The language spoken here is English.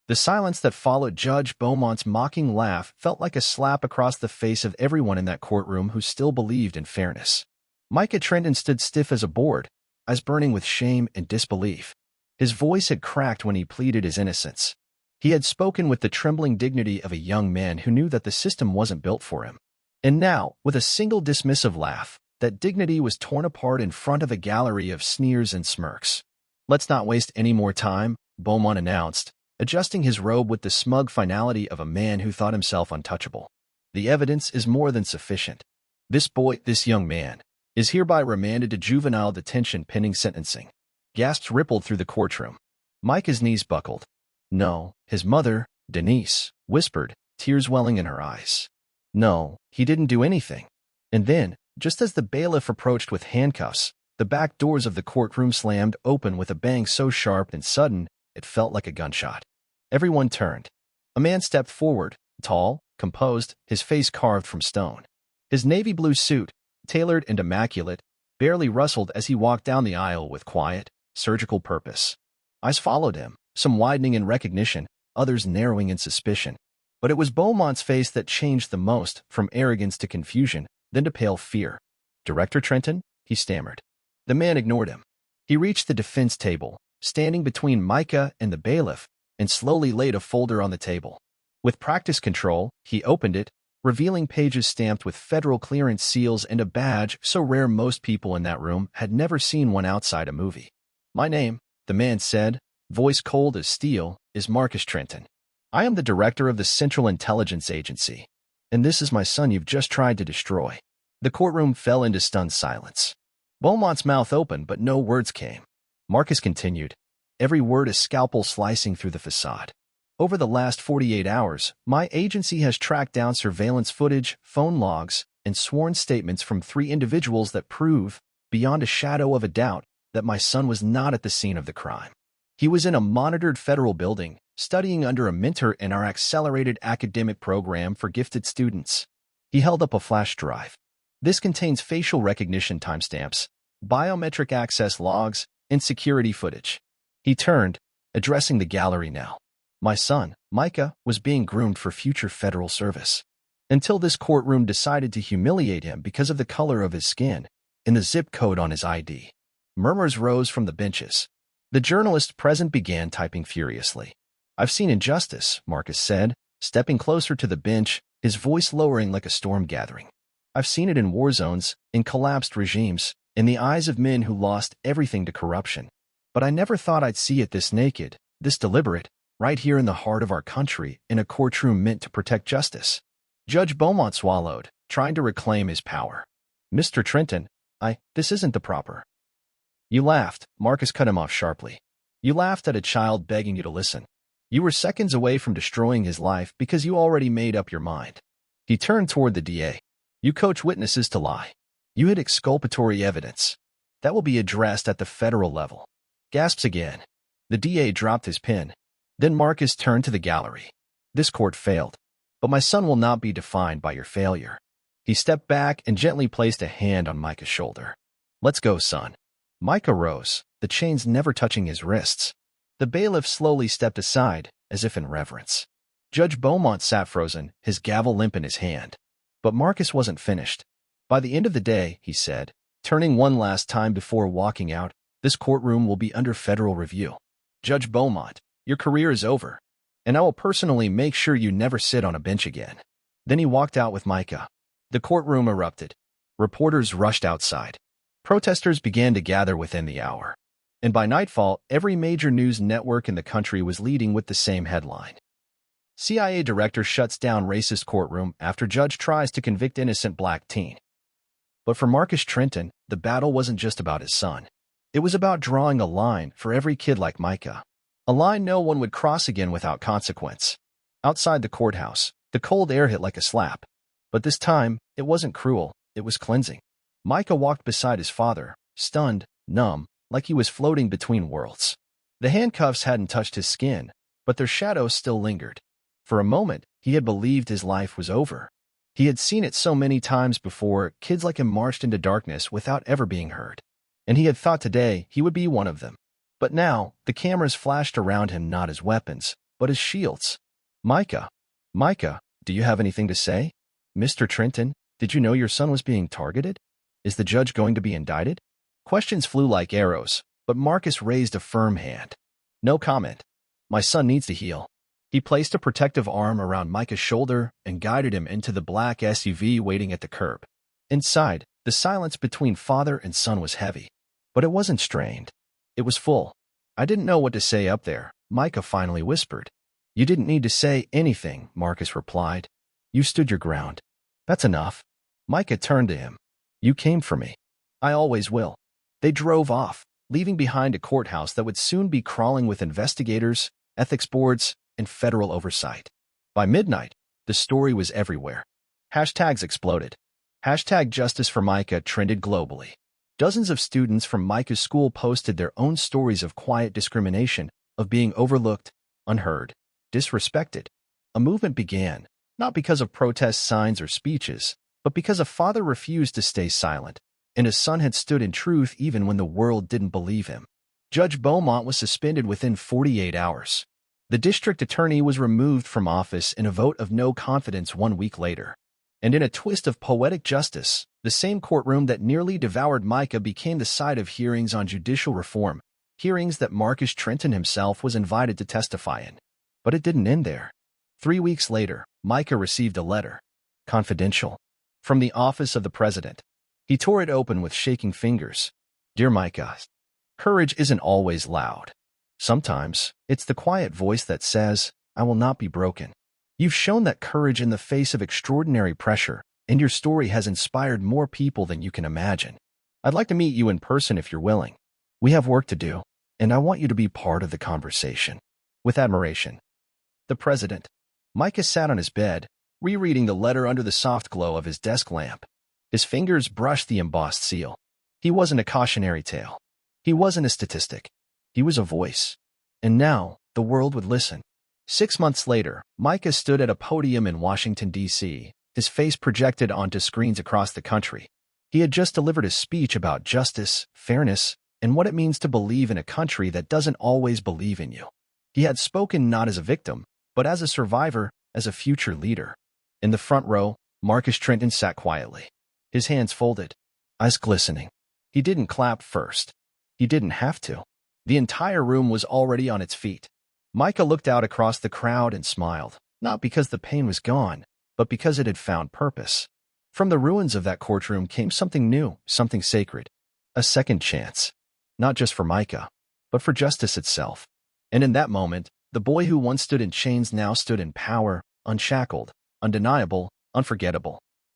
The silence that followed Judge Beaumont's mocking laugh felt like a slap across the face of everyone in that courtroom who still believed in fairness. Micah Trenton stood stiff as a board, eyes burning with shame and disbelief. His voice had cracked when he pleaded his innocence. He had spoken with the trembling dignity of a young man who knew that the system wasn't built for him. And now, with a single dismissive laugh, that dignity was torn apart in front of a gallery of sneers and smirks. "Let's not waste any more time," Beaumont announced, adjusting his robe with the smug finality of a man who thought himself untouchable. "The evidence is more than sufficient. This young man, is hereby remanded to juvenile detention pending sentencing." Gasps rippled through the courtroom. Micah's knees buckled. "No," his mother, Denise, whispered, tears welling in her eyes. "No, he didn't do anything." And then, just as the bailiff approached with handcuffs, the back doors of the courtroom slammed open with a bang so sharp and sudden, it felt like a gunshot. Everyone turned. A man stepped forward, tall, composed, his face carved from stone. His navy blue suit, tailored and immaculate, barely rustled as he walked down the aisle with quiet, surgical purpose. Eyes followed him, some widening in recognition, others narrowing in suspicion. But it was Beaumont's face that changed the most, from arrogance to confusion, then to pale fear. "Director Trenton?" he stammered. The man ignored him. He reached the defense table, standing between Micah and the bailiff, and slowly laid a folder on the table. With practiced control, he opened it, revealing pages stamped with federal clearance seals and a badge so rare most people in that room had never seen one outside a movie. "My name," the man said, voice cold as steel, "is Marcus Trenton. I am the director of the Central Intelligence Agency, and this is my son you've just tried to destroy." The courtroom fell into stunned silence. Beaumont's mouth opened, but no words came. Marcus continued, every word a scalpel slicing through the facade. "Over the last 48 hours, my agency has tracked down surveillance footage, phone logs, and sworn statements from 3 individuals that prove, beyond a shadow of a doubt, that my son was not at the scene of the crime. He was in a monitored federal building, studying under a mentor in our accelerated academic program for gifted students." He held up a flash drive. "This contains facial recognition timestamps, biometric access logs, and security footage." He turned, addressing the gallery now. "My son, Micah, was being groomed for future federal service. Until this courtroom decided to humiliate him because of the color of his skin and the zip code on his ID." Murmurs rose from the benches. The journalists present began typing furiously. "I've seen injustice," Marcus said, stepping closer to the bench, his voice lowering like a storm gathering. "I've seen it in war zones, in collapsed regimes, in the eyes of men who lost everything to corruption. But I never thought I'd see it this naked, this deliberate, right here in the heart of our country, in a courtroom meant to protect justice." Judge Beaumont swallowed, trying to reclaim his power. "Mr. Trenton, this isn't the proper." "You laughed," Marcus cut him off sharply. "You laughed at a child begging you to listen. You were seconds away from destroying his life because you already made up your mind." He turned toward the DA. "You coach witnesses to lie. You hid exculpatory evidence. That will be addressed at the federal level." Gasps again. The DA dropped his pen. Then Marcus turned to the gallery. "This court failed. But my son will not be defined by your failure." He stepped back and gently placed a hand on Micah's shoulder. "Let's go, son." Micah rose, the chains never touching his wrists. The bailiff slowly stepped aside, as if in reverence. Judge Beaumont sat frozen, his gavel limp in his hand. But Marcus wasn't finished. "By the end of the day," he said, turning one last time before walking out, "this courtroom will be under federal review. Judge Beaumont, your career is over, and I will personally make sure you never sit on a bench again." Then he walked out with Micah. The courtroom erupted. Reporters rushed outside. Protesters began to gather within the hour. And by nightfall, every major news network in the country was leading with the same headline. CIA director shuts down racist courtroom after judge tries to convict innocent black teen. But for Marcus Trenton, the battle wasn't just about his son. It was about drawing a line for every kid like Micah. A line no one would cross again without consequence. Outside the courthouse, the cold air hit like a slap. But this time, it wasn't cruel, it was cleansing. Micah walked beside his father, stunned, numb, like he was floating between worlds. The handcuffs hadn't touched his skin, but their shadows still lingered. For a moment, he had believed his life was over. He had seen it so many times before, kids like him marched into darkness without ever being heard. And he had thought today he would be one of them. But now, the cameras flashed around him not as weapons, but as shields. Micah, Micah, do you have anything to say? Mr. Trenton, did you know your son was being targeted? Is the judge going to be indicted? Questions flew like arrows, but Marcus raised a firm hand. No comment. My son needs to heal. He placed a protective arm around Micah's shoulder and guided him into the black SUV waiting at the curb. Inside, the silence between father and son was heavy. But it wasn't strained. It was full. I didn't know what to say up there, Micah finally whispered. You didn't need to say anything, Marcus replied. You stood your ground. That's enough. Micah turned to him. You came for me. I always will. They drove off, leaving behind a courthouse that would soon be crawling with investigators, ethics boards, and federal oversight. By midnight, the story was everywhere. Hashtags exploded. Hashtag Justice for Micah trended globally. Dozens of students from Micah's school posted their own stories of quiet discrimination, of being overlooked, unheard, disrespected. A movement began, not because of protest signs or speeches, but because a father refused to stay silent, and his son had stood in truth even when the world didn't believe him. Judge Beaumont was suspended within 48 hours. The district attorney was removed from office in a vote of no confidence 1 week later. And in a twist of poetic justice, the same courtroom that nearly devoured Micah became the site of hearings on judicial reform, hearings that Marcus Trenton himself was invited to testify in. But it didn't end there. 3 weeks later, Micah received a letter, confidential, from the office of the president. He tore it open with shaking fingers. Dear Micah, courage isn't always loud. Sometimes, it's the quiet voice that says, I will not be broken. You've shown that courage in the face of extraordinary pressure, and your story has inspired more people than you can imagine. I'd like to meet you in person if you're willing. We have work to do, and I want you to be part of the conversation. With admiration. The president. Micah sat on his bed, rereading the letter under the soft glow of his desk lamp. His fingers brushed the embossed seal. He wasn't a cautionary tale. He wasn't a statistic. He was a voice. And now, the world would listen. 6 months later, Micah stood at a podium in Washington, D.C., his face projected onto screens across the country. He had just delivered a speech about justice, fairness, and what it means to believe in a country that doesn't always believe in you. He had spoken not as a victim, but as a survivor, as a future leader. In the front row, Marcus Trenton sat quietly, his hands folded, eyes glistening. He didn't clap first. He didn't have to. The entire room was already on its feet. Micah looked out across the crowd and smiled, not because the pain was gone, but because it had found purpose. From the ruins of that courtroom came something new, something sacred. A second chance. Not just for Micah, but for justice itself. And in that moment, the boy who once stood in chains now stood in power, unshackled, undeniable, unforgettable.